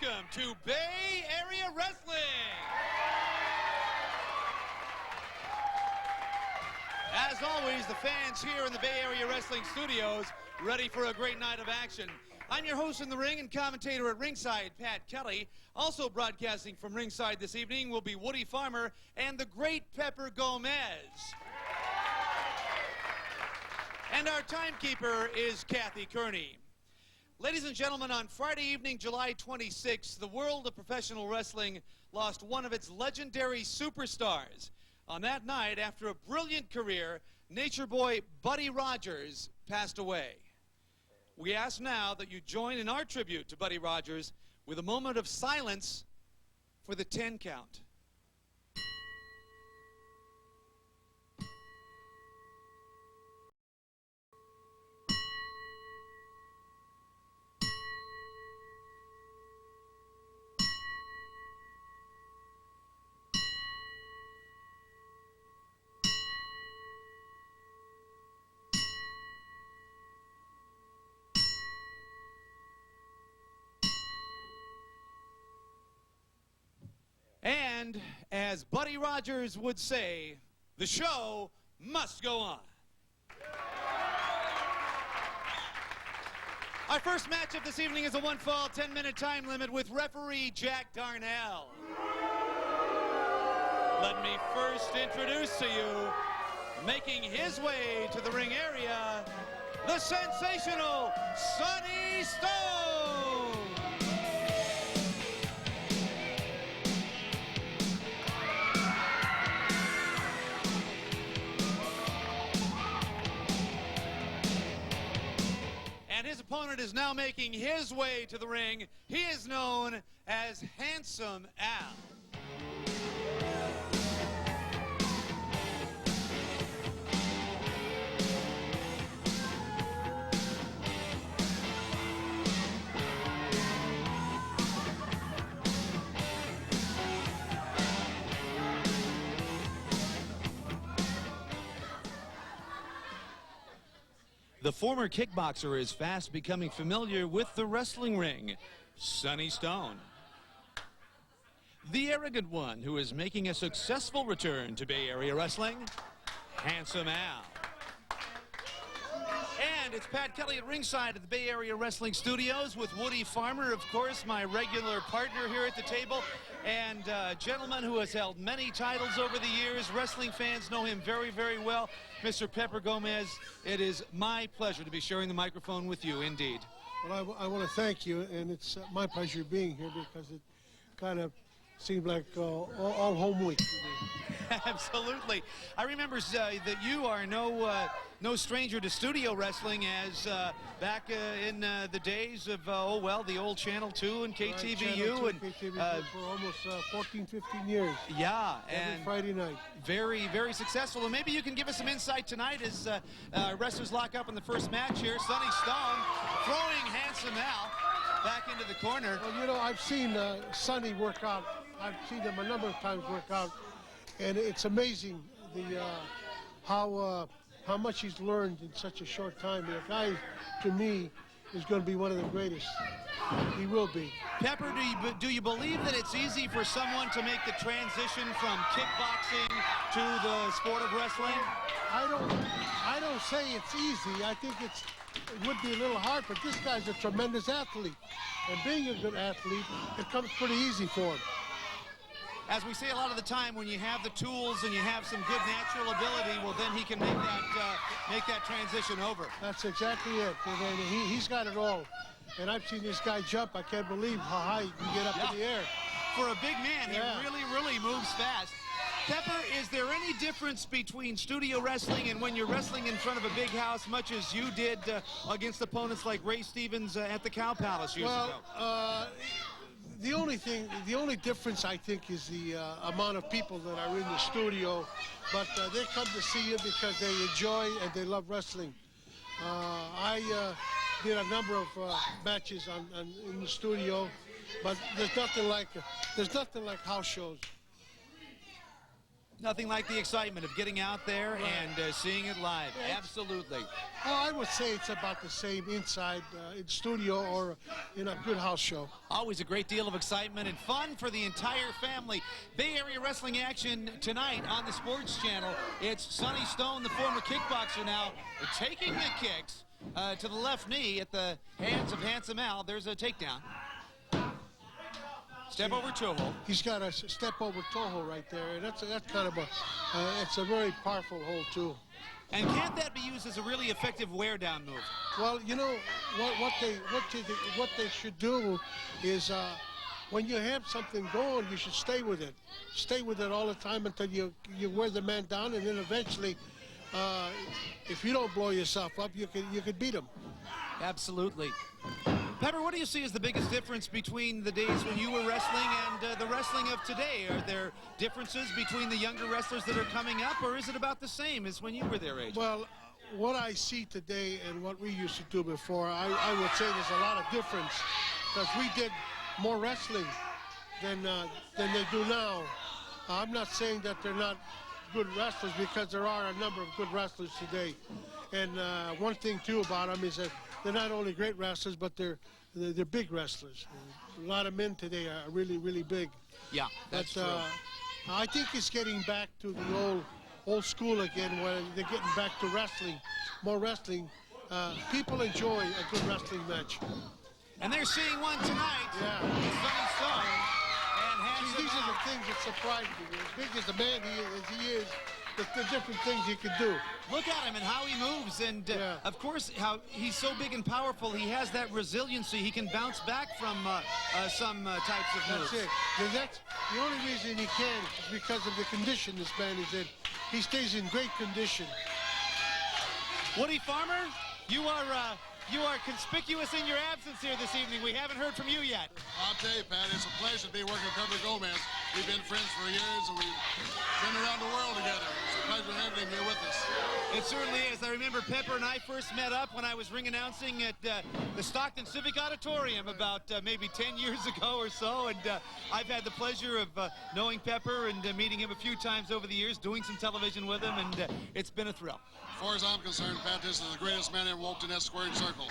welcome to Bay Area Wrestling. As always, the fans here in the Bay Area Wrestling Studios ready for a great night of action. I'm your host in the ring and commentator at ringside, Pat Kelly. Also broadcasting from ringside this evening will be Woody Farmer and the great Pepper Gomez. And our timekeeper is Kathy Kearney. Ladies and gentlemen, on Friday evening, July 26th, the world of professional wrestling lost one of its legendary superstars. On that night, after a brilliant career, Nature Boy Buddy Rogers passed away. We ask now that you join in our tribute to Buddy Rogers with a moment of silence for the 10 count. And as Buddy Rogers would say, the show must go on. Our first matchup this evening is a one-fall, 10-minute time limit with referee Jack Darnell. Let me first introduce to you, making his way to the ring area, the sensational Sonny Stone. And his opponent is now making his way to the ring. He is known as Handsome Al. The former kickboxer is fast becoming familiar with the wrestling ring, Sonny Stone. The arrogant one who is making a successful return to Bay Area Wrestling, Handsome Al. And it's Pat Kelly at ringside at the Bay Area Wrestling Studios with Woody Farmer, of course, my regular partner here at the table, and a gentleman who has held many titles over the years. Wrestling fans know him very, very well. Mr. Pepper Gomez, it is my pleasure to be sharing the microphone with you, indeed. Well, I want to thank you, and it's my pleasure being here because it kind of seemed like all home week for me. Absolutely. I remember that you are no stranger to studio wrestling, as back in the days of, the old Channel 2 and KTVU. Channel 2 and KTVU for almost 14, 15 years. Yeah. Every Friday night. Very, very successful. And maybe you can give us some insight tonight as wrestlers lock up in the first match here. Sonny Stone throwing Handsome Al back into the corner. Well, you know, I've seen Sonny work out. I've seen him a number of times work out. And it's amazing how much he's learned in such a short time. The guy, to me, is going to be one of the greatest. He will be. Pepper, do you believe that it's easy for someone to make the transition from kickboxing to the sport of wrestling? I don't say it's easy. I think it would be a little hard, but this guy's a tremendous athlete. And being a good athlete, it comes pretty easy for him. As we say a lot of the time, when you have the tools and you have some good natural ability, well, then he can make that transition over. That's exactly it. And he's got it all. And I've seen this guy jump. I can't believe how high he can get up in the air. For a big man, he really moves fast. Pepper, is there any difference between studio wrestling and when you're wrestling in front of a big house, much as you did against opponents like Ray Stevens at the Cow Palace years ago? The only difference, I think, is the amount of people that are in the studio. But they come to see you because they enjoy and they love wrestling. I did a number of matches in the studio, but there's nothing like house shows. Nothing like the excitement of getting out there and seeing it live. Absolutely. Well, I would say it's about the same inside in studio or in a good house show. Always a great deal of excitement and fun for the entire family. Bay Area wrestling action tonight on the Sports Channel. It's Sonny Stone, the former kickboxer, now taking the kicks to the left knee at the hands of Handsome Al. There's a takedown. Step over toe hold. He's got a step over toe hold right there, and that's kind of it's a very powerful hold too. And can't that be used as a really effective wear down move? Well, you know what they should do is when you have something going, you should stay with it. Stay with it all the time until you wear the man down, and then eventually, if you don't blow yourself up, you could beat him. Absolutely. Pepper, what do you see as the biggest difference between the days when you were wrestling and the wrestling of today? Are there differences between the younger wrestlers that are coming up, or is it about the same as when you were their age? Well, what I see today and what we used to do before, I would say there's a lot of difference, because we did more wrestling than they do now. I'm not saying that they're not good wrestlers, because there are a number of good wrestlers today. And one thing too about them is that they're not only great wrestlers, but they're big wrestlers. A lot of men today are really, really big. Yeah, that's true. I think it's getting back to the old school again, where they're getting back to wrestling, more wrestling. People enjoy a good wrestling match. And they're seeing one tonight. Yeah. Sonny Stone and Handsome See, these are Al. the things that surprise me. As big as the man he is, the different things he can do. Look at him and how he moves, and of course how he's so big and powerful. He has that resiliency. He can bounce back from some types of moves. That's it. That's the only reason he can is because of the condition this man is in. He stays in great condition. Woody Farmer, you are conspicuous in your absence here this evening. We haven't heard from you yet. I'll tell you, Pat, it's a pleasure to be working with Pepper Gomez. We've been friends for years, and we've been around the world together. It's a pleasure having him here with us. It certainly is. I remember Pepper and I first met up when I was ring announcing at the Stockton Civic Auditorium about maybe 10 years ago or so, and I've had the pleasure of knowing Pepper and meeting him a few times over the years, doing some television with him, and it's been a thrill. As far as I'm concerned, Pat, this is the greatest man ever walked in that squared circle.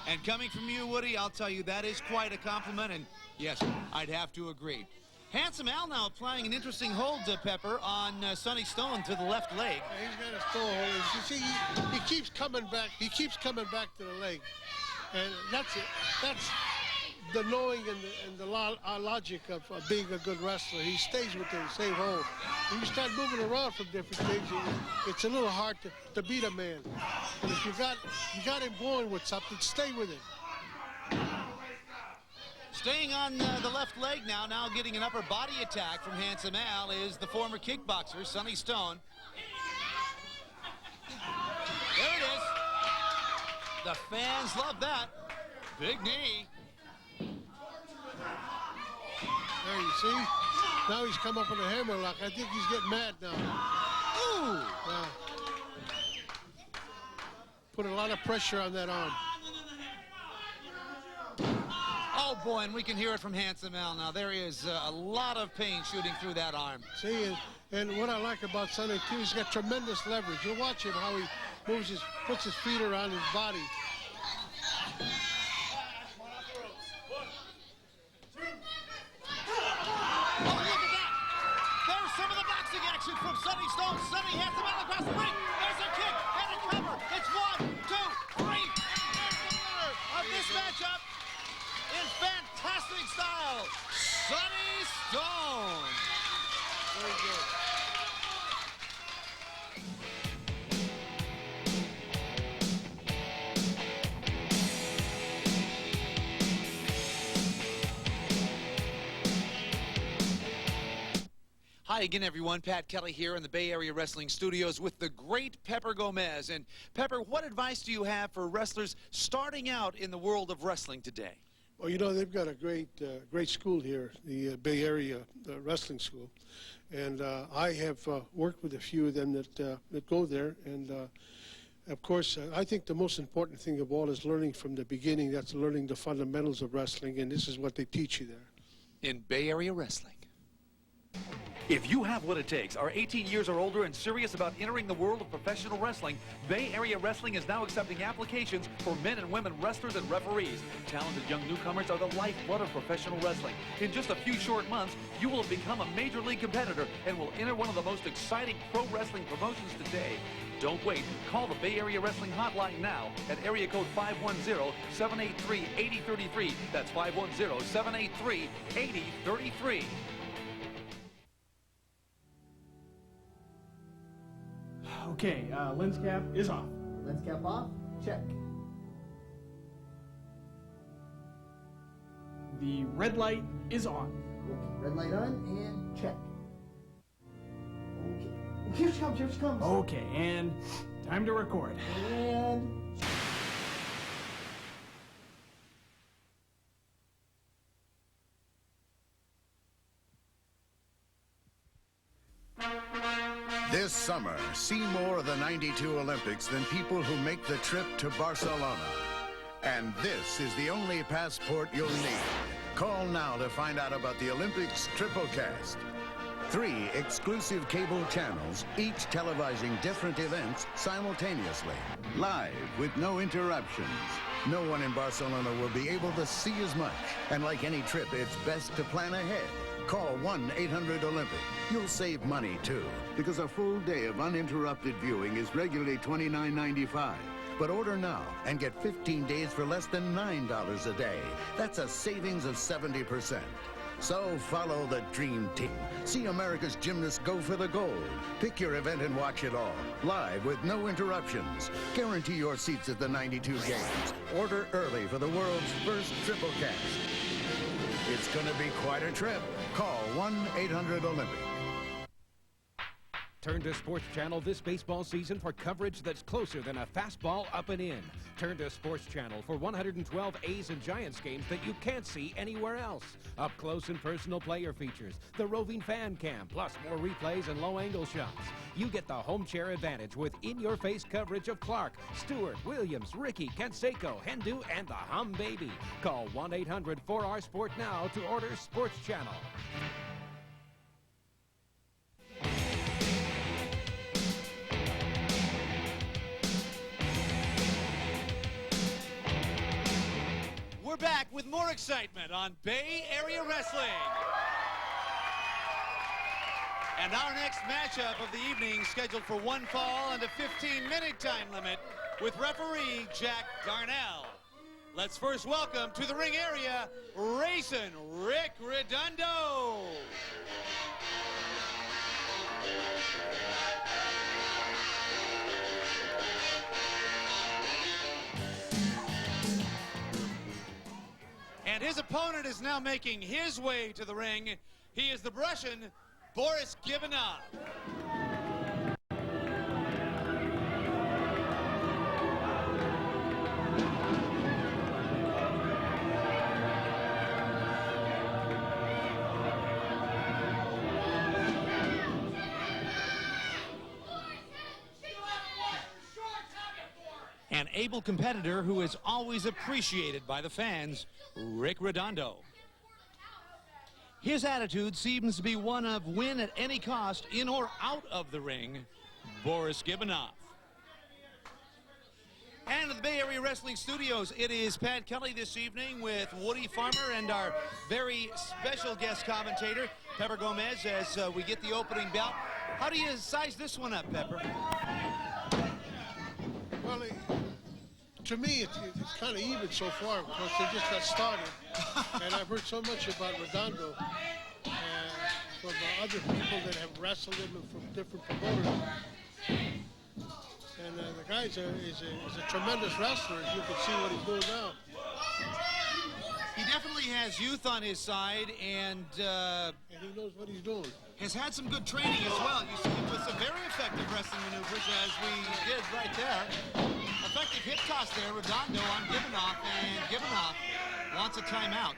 And coming from you, Woody, I'll tell you, that is quite a compliment, and yes, I'd have to agree. Handsome Al now applying an interesting hold to Pepper on Sonny Stone to the left leg. Yeah, he's got a toe hold. You see, he keeps coming back. He keeps coming back to the leg, and that's it. That's the knowing and the logic of being a good wrestler. He stays with the same hold. When you start moving around from different things, it's a little hard to beat a man. But if you got him going with something, stay with it. Staying on the left leg now getting an upper body attack from Handsome Al is the former kickboxer, Sonny Stone. There it is. The fans love that. Big knee. There you see. Now he's come up with a hammer lock. I think he's getting mad now. Ooh! Put a lot of pressure on that arm. Oh boy, and we can hear it from Handsome Al now. There is a lot of pain shooting through that arm. See, and what I like about Sonny too, he's got tremendous leverage. You'll watch him how he moves puts his feet around his body. Oh, look at that! There's some of the boxing action from Sonny Stone. Sonny Handsome Al across the ring. There's a kick and a cover. It's 1, 2, 3. And there's the winner of this matchup in fantastic style, Sonny Stone. Very good. Hi again, everyone. Pat Kelly here in the Bay Area Wrestling Studios with the great Pepper Gomez. And Pepper, what advice do you have for wrestlers starting out in the world of wrestling today? Well, you know, they've got a great school here, the Bay Area Wrestling School. And I have worked with a few of them that go there. And, of course, I think the most important thing of all is learning from the beginning. That's learning the fundamentals of wrestling, and this is what they teach you there. In Bay Area Wrestling. If you have what it takes, are 18 years or older and serious about entering the world of professional wrestling, Bay Area Wrestling is now accepting applications for men and women wrestlers and referees. Talented young newcomers are the lifeblood of professional wrestling. In just a few short months, you will have become a major league competitor and will enter one of the most exciting pro wrestling promotions today. Don't wait. Call the Bay Area Wrestling Hotline now at area code 510-783-8033. That's 510-783-8033. Okay, lens cap is off. Lens cap off. Check. The red light is on. Okay, red light on and check. Okay. Here she comes, here she comes. Okay, and time to record. And... This summer, see more of the 92 Olympics than people who make the trip to Barcelona. And this is the only passport you'll need. Call now to find out about the Olympics Triplecast. 3 exclusive cable channels, each televising different events simultaneously. Live with no interruptions. No one in Barcelona will be able to see as much. And like any trip, it's best to plan ahead. Call 1-800-OLYMPIC. You'll save money, too, because a full day of uninterrupted viewing is regularly $29.95. But order now and get 15 days for less than $9 a day. That's a savings of 70%. So follow the dream team. See America's gymnasts go for the gold. Pick your event and watch it all. Live with no interruptions. Guarantee your seats at the 92 games. Order early for the world's first Triplecast. It's going to be quite a trip. Call 1-800-OLYMPIC. Turn to Sports Channel this baseball season for coverage that's closer than a fastball up and in. Turn to Sports Channel for 112 A's and Giants games that you can't see anywhere else. Up close and personal player features, the roving fan cam, plus more replays and low-angle shots. You get the home chair advantage with in-your-face coverage of Clark, Stewart, Williams, Ricky, Canseco, Hendu, and the Hum Baby. Call 1-800-4R-SPORT now to order Sports Channel. We're back with more excitement on Bay Area Wrestling. And our next matchup of the evening scheduled for one fall and a 15-minute time limit with referee Jack Darnell. Let's first welcome to the ring area, Racing Rick Redondo. And his opponent is now making his way to the ring. He is the Russian, Boris Gibanov. An able competitor who is always appreciated by the fans, Rick Redondo. His attitude seems to be one of win at any cost, in or out of the ring, Boris Gibanov. And in the Bay Area Wrestling Studios, it is Pat Kelly this evening with Woody Farmer and our very special guest commentator, Pepper Gomez, as we get the opening bell. How do you size this one up, Pepper? Well, to me, it's kind of even so far because they just got started. And I've heard so much about Redondo from other people that have wrestled him from different promoters. And the guy is a tremendous wrestler, as you can see what he's doing now. He definitely has youth on his side, and he knows what he's doing. Has had some good training as well. You see him with some very effective wrestling maneuvers, as we did right there. Effective hip toss there, Redondo on Gibanov, and Gibanov wants a timeout.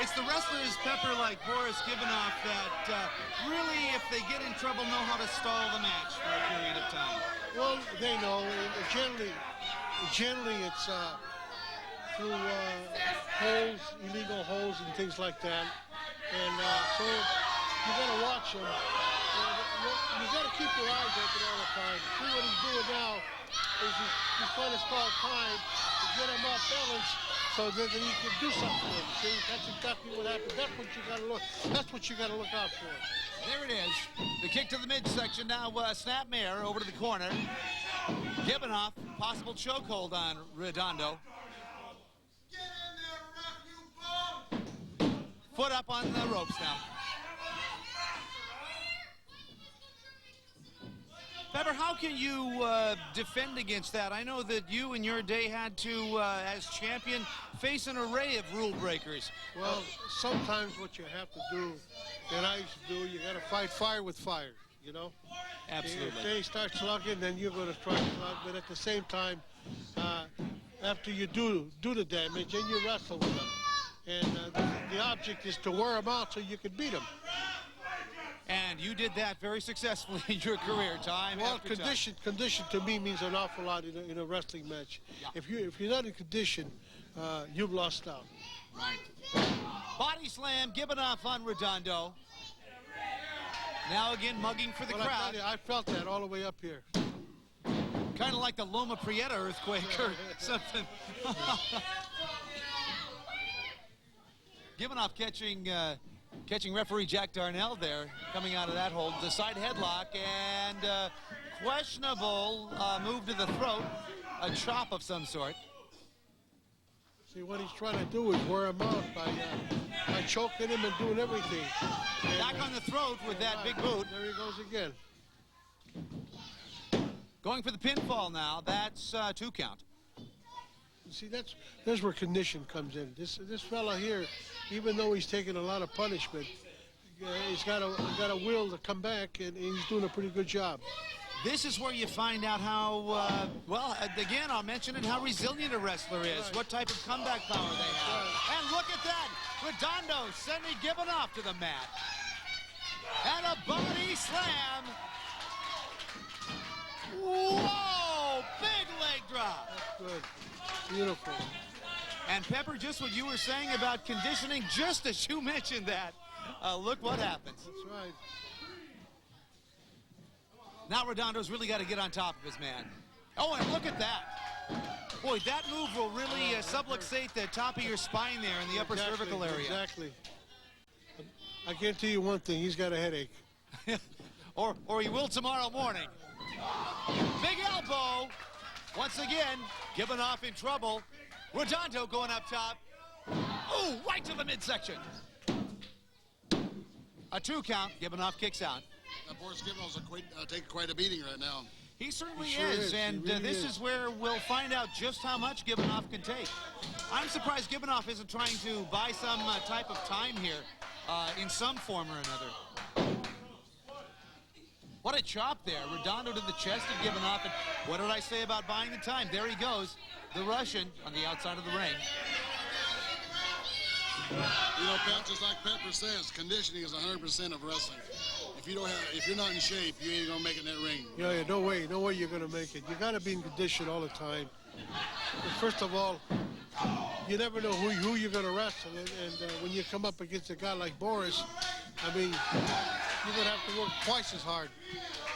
It's the wrestlers, Pepper, like Boris Gibanov, that really, if they get in trouble, know how to stall the match for a period of time. Well, they know. Generally it's through holes, illegal holes and things like that. And so you got to watch him. And you got to keep your eyes open all the time. See what he's doing now is he's trying to stall time to get him off balance so that he can do something with him. See, that's exactly what happened. That's what you got to look. That's what you got to look out for. There it is. The kick to the midsection. Now Snapmare over to the corner. Gibanoff, possible chokehold on Redondo. Foot up on the ropes now. Pepper, how can you defend against that? I know that you in your day had to, as champion, face an array of rule breakers. Well, sometimes what you have to do, and I used to do, you got to fight fire with fire, you know? Absolutely. If they start slugging, then you're going to try to slug, but at the same time, after you do the damage, then you wrestle with them. And the object is to wear them out so you can beat them. And you did that very successfully in your career, time after time. Condition to me means an awful lot in a wrestling match. Yeah. If you're not in condition, you've lost out. Right. Body slam, Gibanoff on Redondo. Now again, mugging for the Well, crowd. I felt that all the way up here. Kind of like the Loma Prieta earthquake or something. Gibanoff catching referee Jack Darnell there, coming out of that hold. The side headlock and questionable move to the throat, a chop of some sort. See, what he's trying to do is wear him out by choking him and doing everything. And, Back on the throat with that big boot. There he goes again. Going for the pinfall now. That's 2 count. See, that's where condition comes in. This fella here, even though he's taking a lot of punishment, he's got a will to come back, and he's doing a pretty good job. This is where you find out how, well, again, I'll mention it, how resilient a wrestler is, Right. what type of comeback power they have. Right. And look at that, Redondo sending Gibanoff to the mat. And a body slam. Whoa, big leg drop. Good. Beautiful. And Pepper, just what you were saying about conditioning, just as you mentioned that, look what happens. That's right. Now Redondo's really got to get on top of his man. Oh, and look at that. Boy, that move will really subluxate the top of your spine there in the upper cervical area. Exactly. I guarantee you one thing, he's got a headache. or he will tomorrow morning. Big elbow. Once again, Gibanoff in trouble. Redondo going up top. Ooh, right to the midsection. A 2 count. Gibanoff kicks out. Boris Gibanoff's taking quite a beating right now. He certainly He sure is, is. He and really this is. is where we'll find out just how much Gibanoff can take. I'm surprised Gibanoff isn't trying to buy some type of time here in some form or another. What a chop there. Redondo to the chest of Gibanoff. And what did I say about buying the time? There he goes, the Russian on the outside of the ring. You know, Pat, just like Pepper says, conditioning is 100% of wrestling. If you're not in shape, you ain't gonna make it in that ring. Yeah, no way you're gonna make it. You gotta be in condition all the time. But first of all, you never know who you're gonna wrestle, and when you come up against a guy like Boris, I mean, you're gonna have to work twice as hard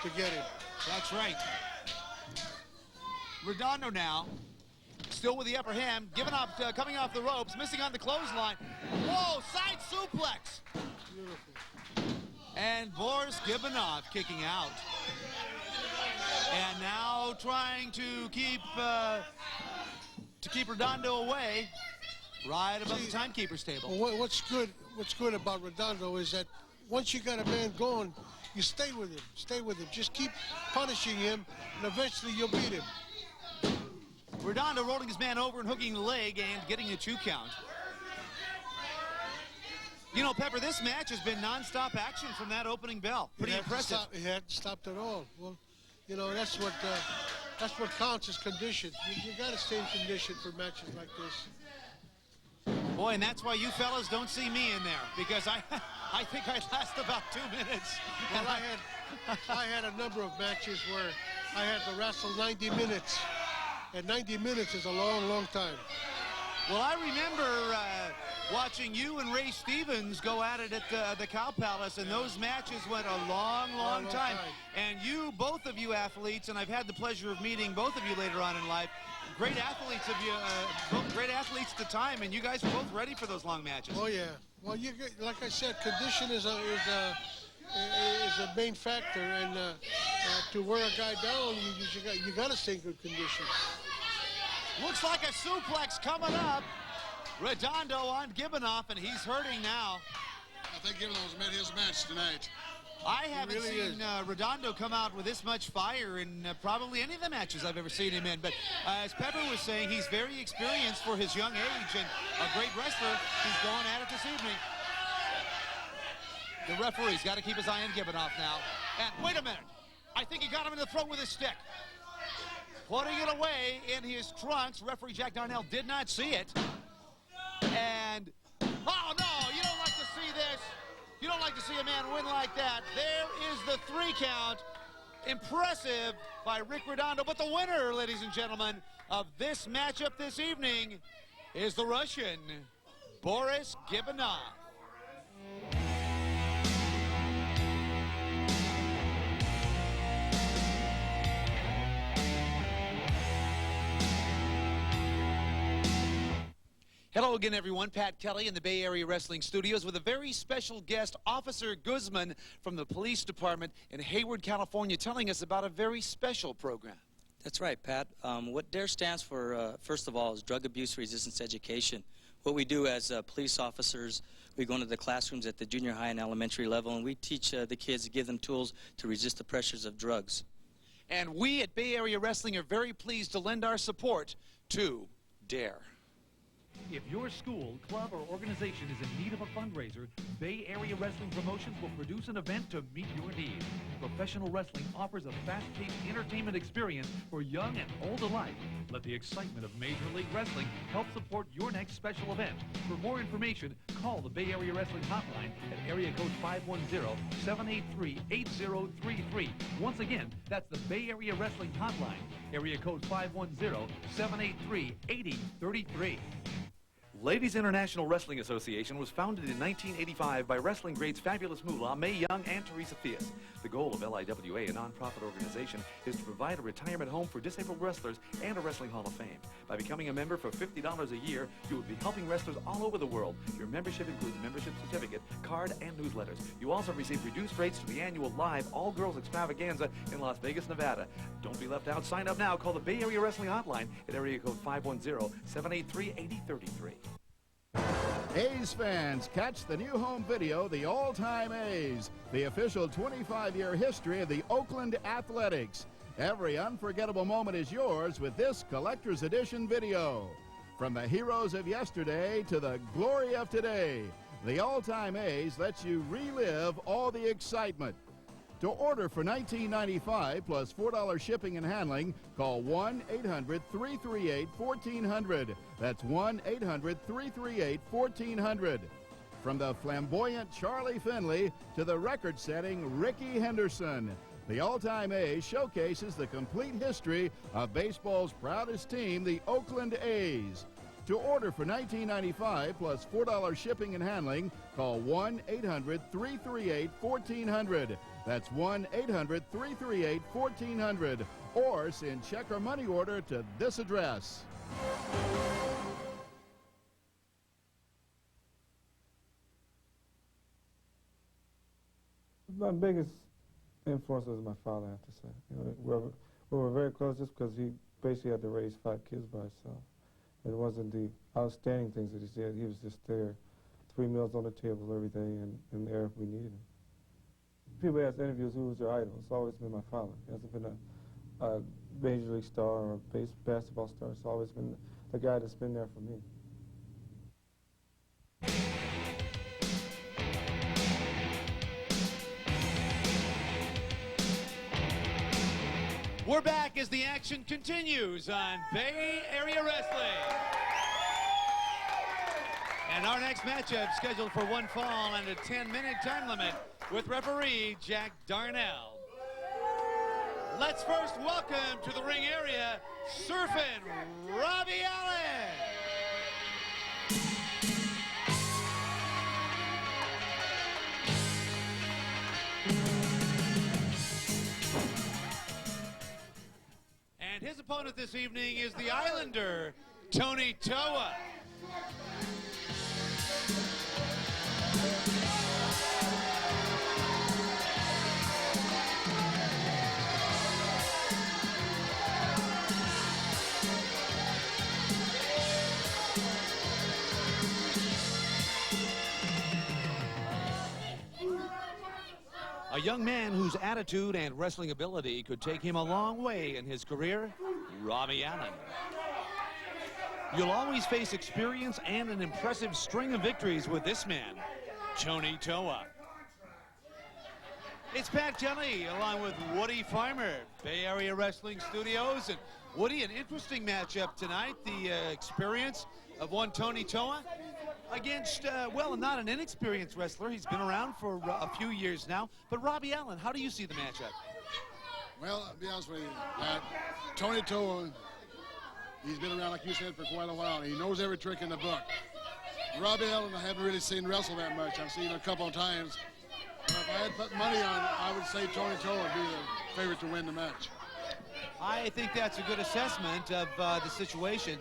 to get him. That's right. Redondo now, still with the upper hand, Gibanoff coming off the ropes, missing on the clothesline. Whoa, side suplex. Beautiful. And Boris Gibanoff kicking out. And now trying to keep Redondo away, right above the timekeeper's table. Well, what's good about Redondo is that once you got a man going, you stay with him. Just keep punishing him, and eventually you'll beat him. Redondo rolling his man over and hooking the leg and getting a 2 count. You know, Pepper, this match has been non-stop action from that opening bell. Pretty impressive. He hadn't stopped at all. Well, you know, that's what counts as condition. You got to stay in condition for matches like this. Boy, and that's why you fellas don't see me in there, because I think I'd last about 2 minutes. Well, I had a number of matches where I had to wrestle 90 minutes. And 90 minutes is a long, long time. Well, I remember watching you and Ray Stevens go at it at the Cow Palace, and those matches went a long, long time. And you, both of you athletes, and I've had the pleasure of meeting both of you later on in life, great athletes of you, both great athletes at the time, and you guys were both ready for those long matches. Oh yeah. Well, like I said, condition is a main factor, and to wear a guy down, you got to stay in good condition. Looks like a suplex coming up. Redondo on Gibbanoff, and he's hurting now. I think Gibbanoff's made his match tonight. I haven't really seen Redondo come out with this much fire in probably any of the matches I've ever seen him in. But as Pepper was saying, he's very experienced for his young age and a great wrestler. He's going at it this evening. The referee's got to keep his eye on Gibbanoff now. And wait a minute. I think he got him in the throat with his stick. Putting it away in his trunks. Referee Jack Darnell did not see it. And, oh no, you don't like to see this. You don't like to see a man win like that. There is the 3 count. Impressive by Rick Redondo. But the winner, ladies and gentlemen, of this matchup this evening is the Russian, Boris Gibbanoff. Hello again, everyone. Pat Kelly in the Bay Area Wrestling Studios with a very special guest, Officer Guzman from the Police Department in Hayward, California, telling us about a very special program. That's right, Pat. What DARE stands for, first of all, is Drug Abuse Resistance Education. What we do as police officers, we go into the classrooms at the junior high and elementary level, and we teach the kids, give them tools to resist the pressures of drugs. And we at Bay Area Wrestling are very pleased to lend our support to DARE. If your school, club, or organization is in need of a fundraiser, Bay Area Wrestling Promotions will produce an event to meet your needs. Professional wrestling offers a fast-paced entertainment experience for young and old alike. Let the excitement of Major League Wrestling help support your next special event. For more information, call the Bay Area Wrestling Hotline at area code 510-783-8033. Once again, that's the Bay Area Wrestling Hotline, area code 510-783-8033. Ladies International Wrestling Association was founded in 1985 by wrestling greats Fabulous Moolah, Mae Young, and Teresa Fias. The goal of LIWA, a nonprofit organization, is to provide a retirement home for disabled wrestlers and a Wrestling Hall of Fame. By becoming a member for $50 a year, you will be helping wrestlers all over the world. Your membership includes a membership certificate, card, and newsletters. You also receive reduced rates to the annual live all-girls extravaganza in Las Vegas, Nevada. Don't be left out. Sign up now. Call the Bay Area Wrestling Hotline at area code 510-783-8033. A's fans, catch the new home video, The All-Time A's, the official 25-year history of the Oakland Athletics. Every unforgettable moment is yours with this collector's edition video. From the heroes of yesterday to the glory of today, The All-Time A's lets you relive all the excitement. To order for $19.95 plus $4 shipping and handling, call 1-800-338-1400. That's 1-800-338-1400. From the flamboyant Charlie Finley to the record-setting Ricky Henderson, the All-Time A's showcases the complete history of baseball's proudest team, the Oakland A's. To order for $19.95 plus $4 shipping and handling, call 1-800-338-1400. That's 1-800-338-1400. Or send check or money order to this address. My biggest influence was my father, I have to say. You know, we were very close just because he basically had to raise 5 kids by himself. It wasn't the outstanding things that he did. He was just there, 3 meals on the table every day and there if we needed him. People ask interviews, who was your idol? It's always been my father. He hasn't been a major league star or a basketball star. It's always been the guy that's been there for me. We're back as the action continues on Bay Area Wrestling. And our next matchup scheduled for one fall and a 10-minute time limit with referee Jack Darnell. Let's first welcome to the ring area, Surfin' Robbie Allen. this evening is the Islander, Tony Toa. A young man whose attitude and wrestling ability could take him a long way in his career, Robbie Allen. You'll always face experience and an impressive string of victories with this man, Tony Toa. It's Pat Kelly along with Woody Farmer, Bay Area Wrestling Studios. And Woody, an interesting matchup tonight. The experience of one Tony Toa against, well, not an inexperienced wrestler. He's been around for a few years now. But Robbie Allen, how do you see the matchup? Well, I'll be honest with you, Pat. Tony Toa, he's been around, like you said, for quite a while. He knows every trick in the book. Robbie Allen, I haven't really seen wrestle that much. I've seen him a couple of times. But if I had put money on it, I would say Tony Toa would be the favorite to win the match. I think that's a good assessment of the situation.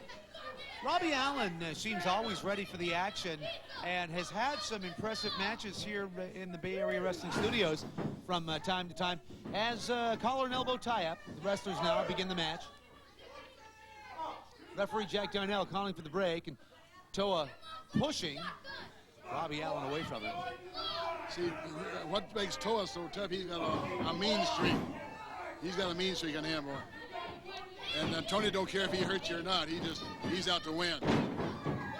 Robbie Allen seems always ready for the action and has had some impressive matches here in the Bay Area Wrestling Studios from time to time. As collar and elbow tie-up, the wrestlers now begin the match. Referee Jack Darnell calling for the break, and Toa pushing Robbie Allen away from him. See, what makes Toa so tough, he's got a mean streak. He's got a mean streak on him, boy. And Tony don't care if he hurts you or not. He's out to win.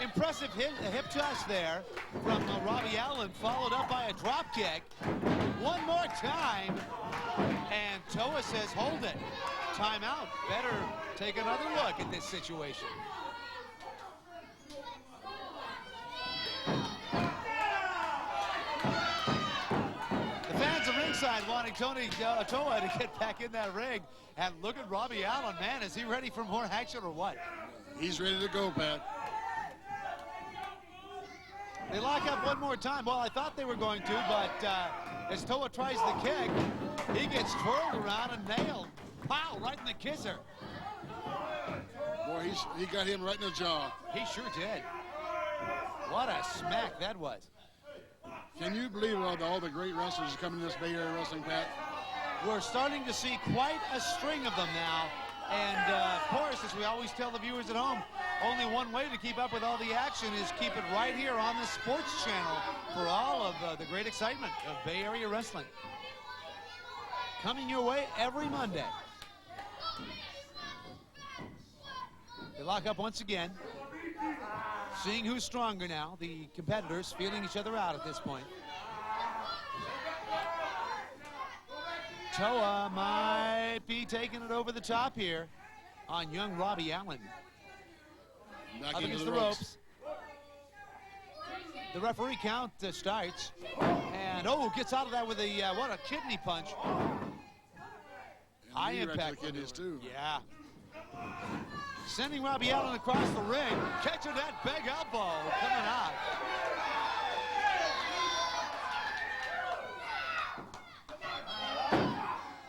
Impressive hip toss there from Robbie Allen, followed up by a drop kick. One more time, and Toa says, hold it. Timeout. Better take another look at this situation. The fans are ringside wanting Tony Toa to get back in that ring. And look at Robbie Allen, man. Is he ready for more action or what? He's ready to go, Pat. They lock up one more time. Well, I thought they were going to, but as Toa tries the kick, he gets twirled around and nailed. Pow, right in the kisser. Boy, he got him right in the jaw. He sure did. What a smack that was. Can you believe all the great wrestlers coming to this Bay Area Wrestling, Pat? We're starting to see quite a string of them now. And, of course, as we always tell the viewers at home, only one way to keep up with all the action is keep it right here on the Sports Channel for all of the great excitement of Bay Area Wrestling. Coming your way every Monday. They lock up once again. Seeing who's stronger now. The competitors feeling each other out at this point. Toa might be taking it over the top here on young Robbie Allen. Back Up into against the the ropes. ropes. The referee count starts. And, gets out of that with a, what a kidney punch. High Knee right to impact. the kidneys, too. Yeah. Sending Robbie Allen across the ring. Catching that big elbow coming out.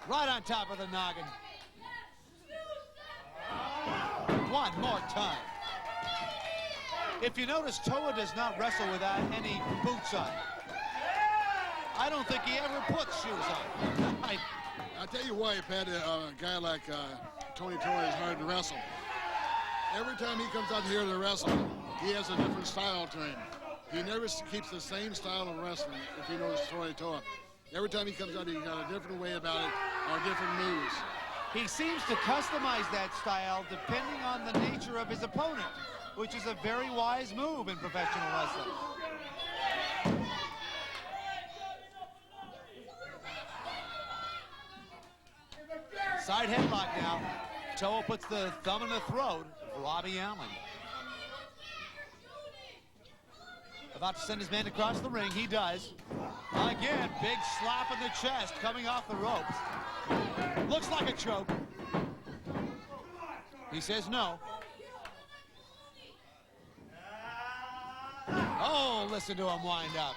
Right on top of the noggin. One more time. If you notice, Toa does not wrestle without any boots on. I don't think he ever puts shoes on. I'll tell you why, Pat, a guy like Tony Toa is hard to wrestle. Every time he comes out here to wrestle, he has a different style to him. He never keeps the same style of wrestling, if you notice Tony Toa. Every time he comes out, he's got a different way about it, or different moves. He seems to customize that style depending on the nature of his opponent, which is a very wise move in professional wrestling. Side headlock now. Toa puts the thumb in the throat of Robbie Allen. About to send his man across the ring. He does. Again, big slap in the chest coming off the ropes. Looks like a choke. He says no. Oh, listen to him wind up.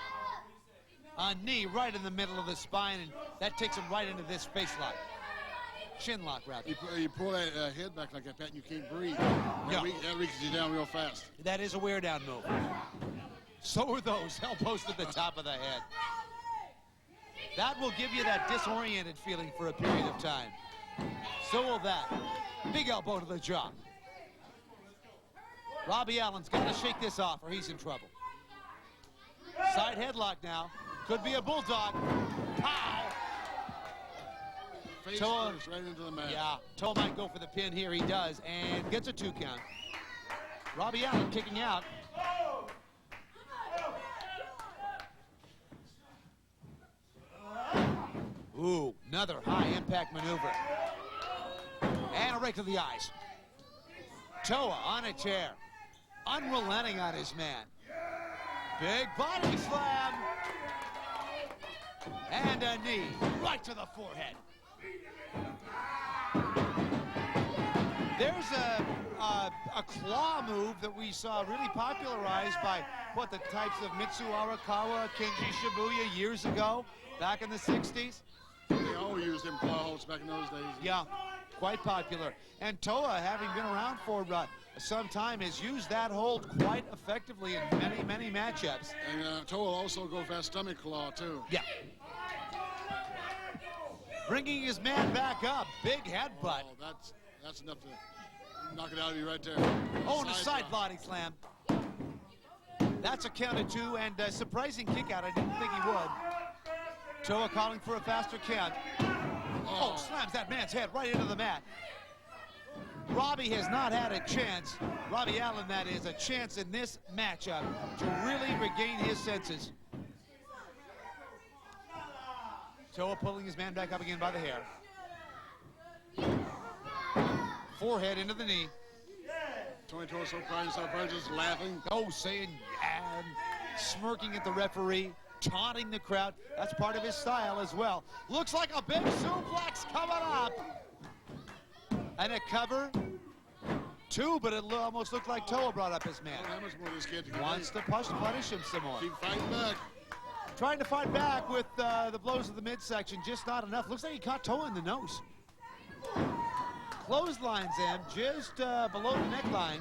A knee right in the middle of the spine, and that takes him right into this face lock. Chin lock, rather. You pull that head back like that, Pat, and you can't breathe. Yeah. That reaches you down real fast. That is a wear down move. So are those elbows to the top of the head. That will give you that disoriented feeling for a period of time. So will that. Big elbow to the jaw. Robbie Allen's got to shake this off or he's in trouble. Side headlock now. Could be a bulldog. Pow! Face Toa, first, right into the mat. yeah, Toa might go for the pin here. He does, and gets a 2 count. Robbie Allen kicking out. Ooh, another high impact maneuver. And a rake to the eyes. Toa on a chair. Unrelenting on his man. Big body slam. And a knee right to the forehead. There's a claw move that we saw really popularized by the types of Mitsu Arakawa, Kenji Shibuya years ago, back in the 60s. They all used them claw holds back in those days. Yeah, quite popular. And Toa, having been around for some time, has used that hold quite effectively in many, many matchups. And Toa will also go for that stomach claw, too. Yeah. Bringing his man back up. Big headbutt. Oh, that's enough to knock it out of you right there. Oh, and a side body slam. That's a count of 2 and a surprising kick out. I didn't think he would. Toa calling for a faster count. Oh, slams that man's head right into the mat. Robbie has not had a chance, Robbie Allen that is, a chance in this matchup to really regain his senses. Toa pulling his man back up again by the hair. Forehead into the knee. Tony Toa so proud of himself, probably just laughing. Oh, saying yeah, and smirking at the referee, taunting the crowd. That's part of his style as well. Looks like a big suplex coming up. And a cover. 2, but it almost looked like Toa brought up his man. How much more this kid can Wants to punish him some more. keep fighting back. Trying to fight back with the blows of the midsection, just not enough. Looks like he caught Toa in the nose. Clotheslines him just below the neckline,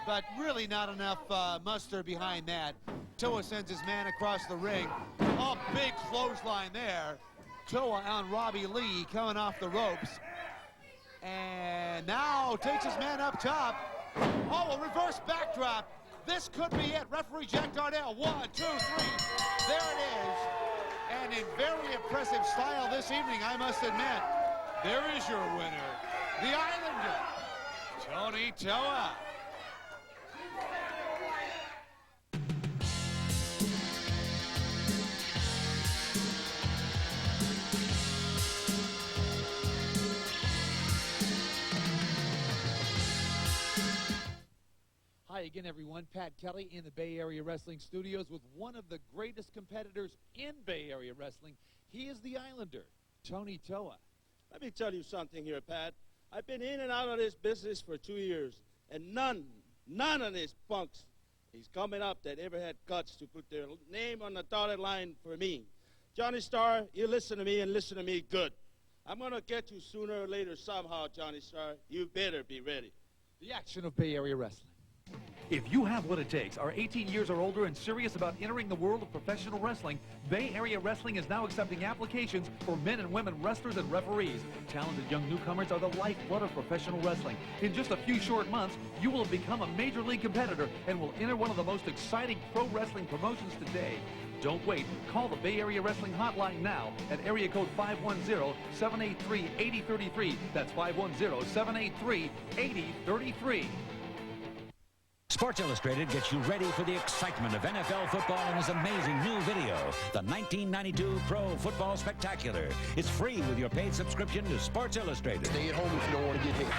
but really not enough muster behind that. Toa sends his man across the ring. Oh, big clothesline there. Toa on Robbie Lee coming off the ropes. And now takes his man up top. Oh, a reverse backdrop. This could be it. Referee Jack Darnell. 1, 2, 3. There it is. And in very impressive style this evening, I must admit, there is your winner, the Islander, Tony Toa. Hi again, everyone. Pat Kelly in the Bay Area Wrestling Studios with one of the greatest competitors in Bay Area Wrestling. He is the Islander, Tony Toa. Let me tell you something here, Pat. I've been in and out of this business for 2 years, and none of these punks is coming up that ever had guts to put their name on the dotted line for me. Johnny Starr, you listen to me and listen to me good. I'm going to get you sooner or later somehow, Johnny Starr. You better be ready. The action of Bay Area Wrestling. If you have what it takes, are 18 years or older and serious about entering the world of professional wrestling, Bay Area Wrestling is now accepting applications for men and women wrestlers and referees. Talented young newcomers are the lifeblood of professional wrestling. In just a few short months, you will have become a major league competitor and will enter one of the most exciting pro wrestling promotions today. Don't wait. Call the Bay Area Wrestling Hotline now at area code 510-783-8033. That's 510-783-8033. Sports Illustrated gets you ready for the excitement of NFL football in this amazing new video, the 1992 Pro Football Spectacular. It's free with your paid subscription to Sports Illustrated. Stay at home if you don't want to get hit.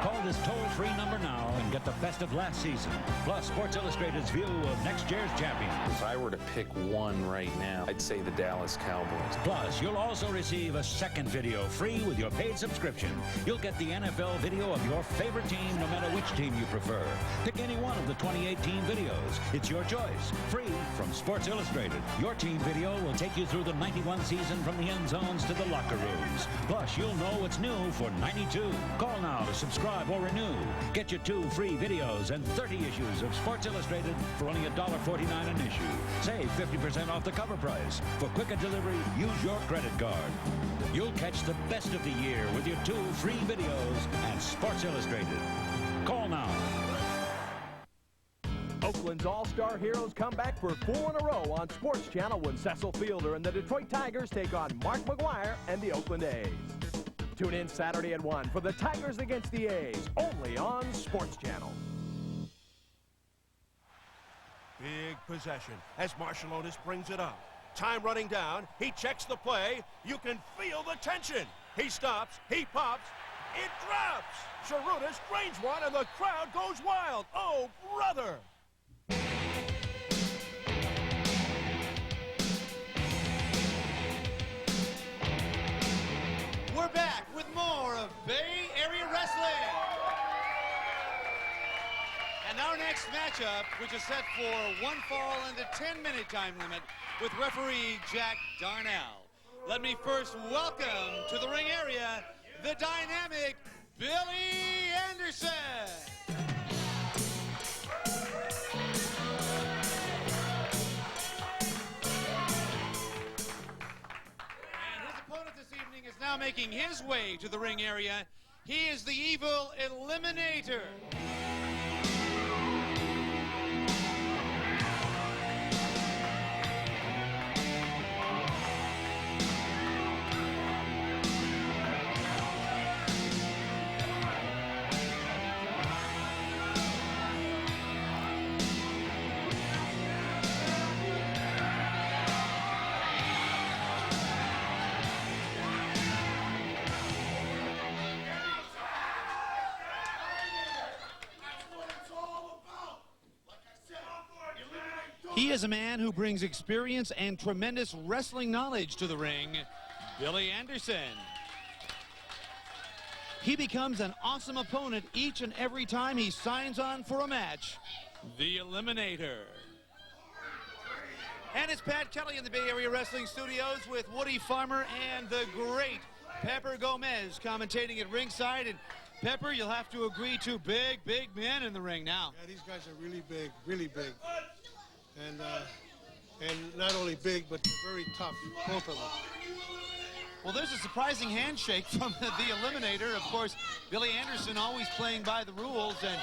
Call this toll-free number now and get the best of last season, plus Sports Illustrated's view of next year's champions. If I were to pick one right now, I'd say the Dallas Cowboys. Plus, you'll also receive a second video free with your paid subscription. You'll get the NFL video of your favorite team, no matter which team you prefer. Pick any one of the 2018 videos. It's your choice. Free from Sports Illustrated. Your team video will take you through the 91 season from the end zones to the locker rooms. Plus, you'll know what's new for 92. Call now to subscribe or renew. Get your 2 free videos and 30 issues of Sports Illustrated for only $1.49 an issue. Save 50% off the cover price. For quicker delivery, use your credit card. You'll catch the best of the year with your 2 free videos and Sports Illustrated. Call now. Oakland's all-star heroes come back for 4 in a row on Sports Channel when Cecil Fielder and the Detroit Tigers take on Mark McGwire and the Oakland A's. Tune in Saturday at 1 for the Tigers against the A's, only on Sports Channel. Big possession as Marciulionis brings it up. Time running down. He checks the play. You can feel the tension. He stops. He pops. It drops. Sharunas drains one, and the crowd goes wild. Oh, brother! We're back with more of Bay Area Wrestling. And our next matchup, which is set for 1 fall and a 10-minute time limit with referee Jack Darnell. Let me first welcome to the ring area the dynamic Billy Anderson. Is now making his way to the ring area. He is the Evil Eliminator. He is a man who brings experience and tremendous wrestling knowledge to the ring, Billy Anderson. He becomes an awesome opponent each and every time he signs on for a match, the Eliminator. And it's Pat Kelly in the Bay Area Wrestling Studios with Woody Farmer and the great Pepper Gomez commentating at ringside. And Pepper, you'll have to agree to big men in the ring now. Yeah, these guys are really big, really big. And not only big, but very tough, both of them. Well, there's a surprising handshake from the Eliminator. Of course, Billy Anderson always playing by the rules, and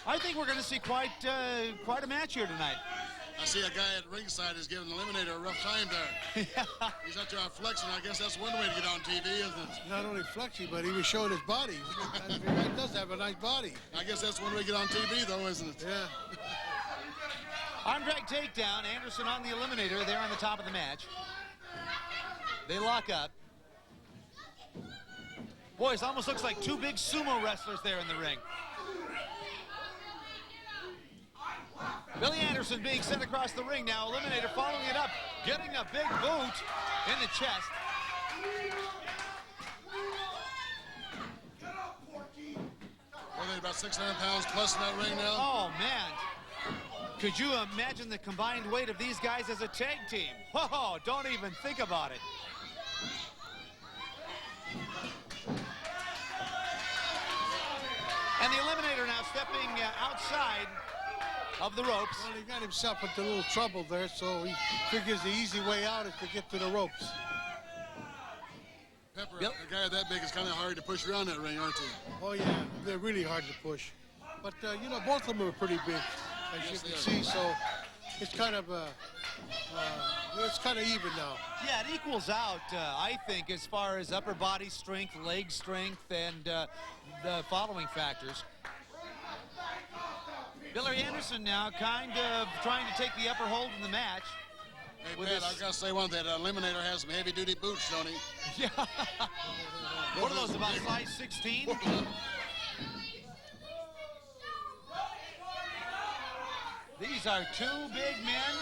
I think we're going to see quite a match here tonight. I see a guy at ringside is giving the Eliminator a rough time there. Yeah. He's out there flexing. I guess that's one way to get on TV, isn't it? Not only flexing, but he was showing his body. He does have a nice body. I guess that's one way to get on TV, though, isn't it? Yeah. Arm drag takedown. Anderson on the Eliminator. They're on the top of the match. They lock up. Boy, it almost looks like 2 big sumo wrestlers there in the ring. Billy Anderson being sent across the ring now. Eliminator following it up, getting a big boot in the chest. Are they about 600 pounds plus in that ring now? Oh, man. Could you imagine the combined weight of these guys as a tag team? Oh, don't even think about it. And the Eliminator now stepping outside of the ropes. Well, he got himself into a little trouble there, so he figures the easy way out is to get to the ropes. Pepper, a guy that big is kind of hard to push around that ring, aren't they? Oh, yeah, they're really hard to push. But, you know, both of them are pretty big, as you can see, so it's kind of even now. Yeah, it equals out, I think, as far as upper body strength, leg strength, and the following factors. Billy Anderson now kind of trying to take the upper hold in the match. Hey, Pat, I got to say one thing. That Eliminator has some heavy-duty boots, don't he? Yeah. What are those, about size 16? These are two big men.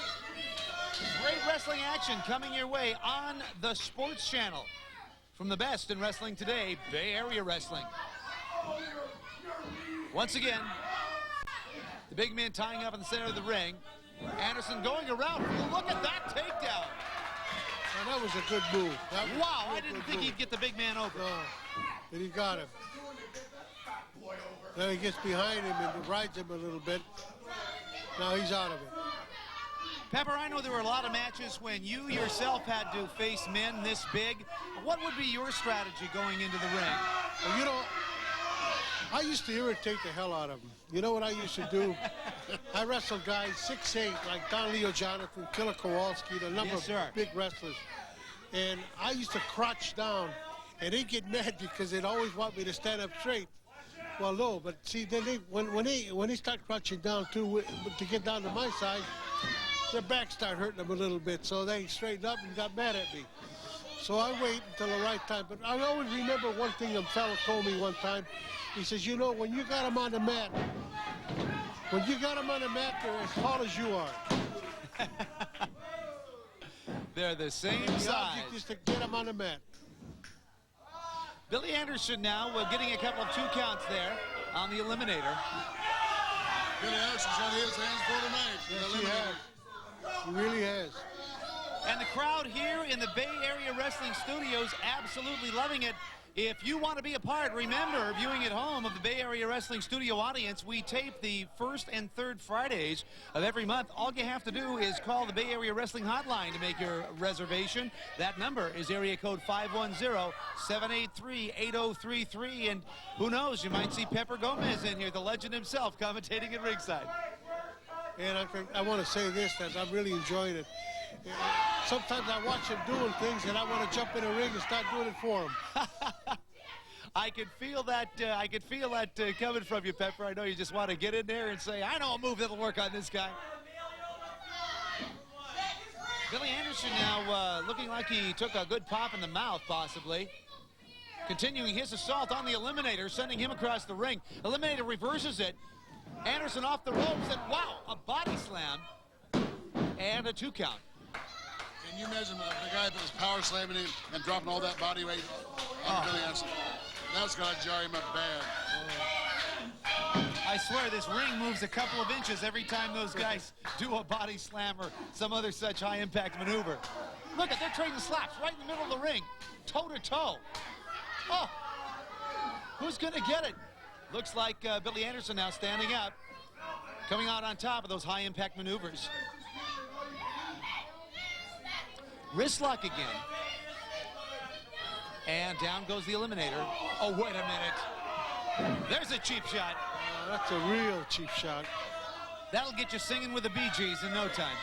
Great wrestling action coming your way on the Sports Channel. From the best in wrestling today, Bay Area Wrestling. Once again, the big man tying up in the center of the ring. Anderson going around. Look at that takedown. Now, that was a good move. Wow, I didn't think he'd get the big man over. No, but he got him. Then he gets behind him and rides him a little bit. Now he's out of it. Pepper, I know there were a lot of matches when you yourself had to face men this big. What would be your strategy going into the ring? Well, you know, I used to irritate the hell out of them. You know what I used to do? I wrestled guys 6'8", like Don Leo Jonathan, Killer Kowalski, the number of big wrestlers. And I used to crouch down, and they'd get mad because they'd always want me to stand up straight. Well, no, but see, then when they start crouching down too, to get down to my side, their back start hurting them a little bit, so they straightened up and got mad at me. So I wait until the right time. But I always remember one thing a fellow told me one time. He says, you know, when you got them on the mat, they're as tall as you are. They're the same The size. object is to get them on the mat. Billy Anderson now getting a couple of 2 counts there on the Eliminator. Billy Anderson's got his hands full tonight. Yes, he has. He really has. And the crowd here in the Bay Area Wrestling Studios absolutely loving it. If you want to be a part, remember, viewing at home, of the Bay Area Wrestling Studio audience, we tape the first and third Fridays of every month. All you have to do is call the Bay Area Wrestling Hotline to make your reservation. That number is area code 510-783-8033. And who knows, you might see Pepper Gomez in here, the legend himself, commentating at ringside. And I want to say this, that I'm really enjoying it. Sometimes I watch him doing things, and I want to jump in the ring and start doing it for him. I could feel that. Coming from you, Pepper. I know you just want to get in there and say, "I know a move that'll work on this guy." Billy Anderson now looking like he took a good pop in the mouth, possibly. Continuing his assault on the Eliminator, sending him across the ring. Eliminator reverses it. Anderson off the ropes, and wow, a body slam and a 2 count. Can you imagine the guy that was power slamming him and dropping all that body weight on Billy Anderson? That's going to jar him up bad. I swear this ring moves a couple of inches every time those guys do a body slam or some other such high-impact maneuver. Look at, they're trading slaps right in the middle of the ring, toe-to-toe. Oh, who's going to get it? Looks like Billy Anderson now standing up, coming out on top of those high-impact maneuvers. Wrist lock again. And down goes the Eliminator. Oh, wait a minute. There's a cheap shot. That's a real cheap shot. That'll get you singing with the Bee Gees in no time.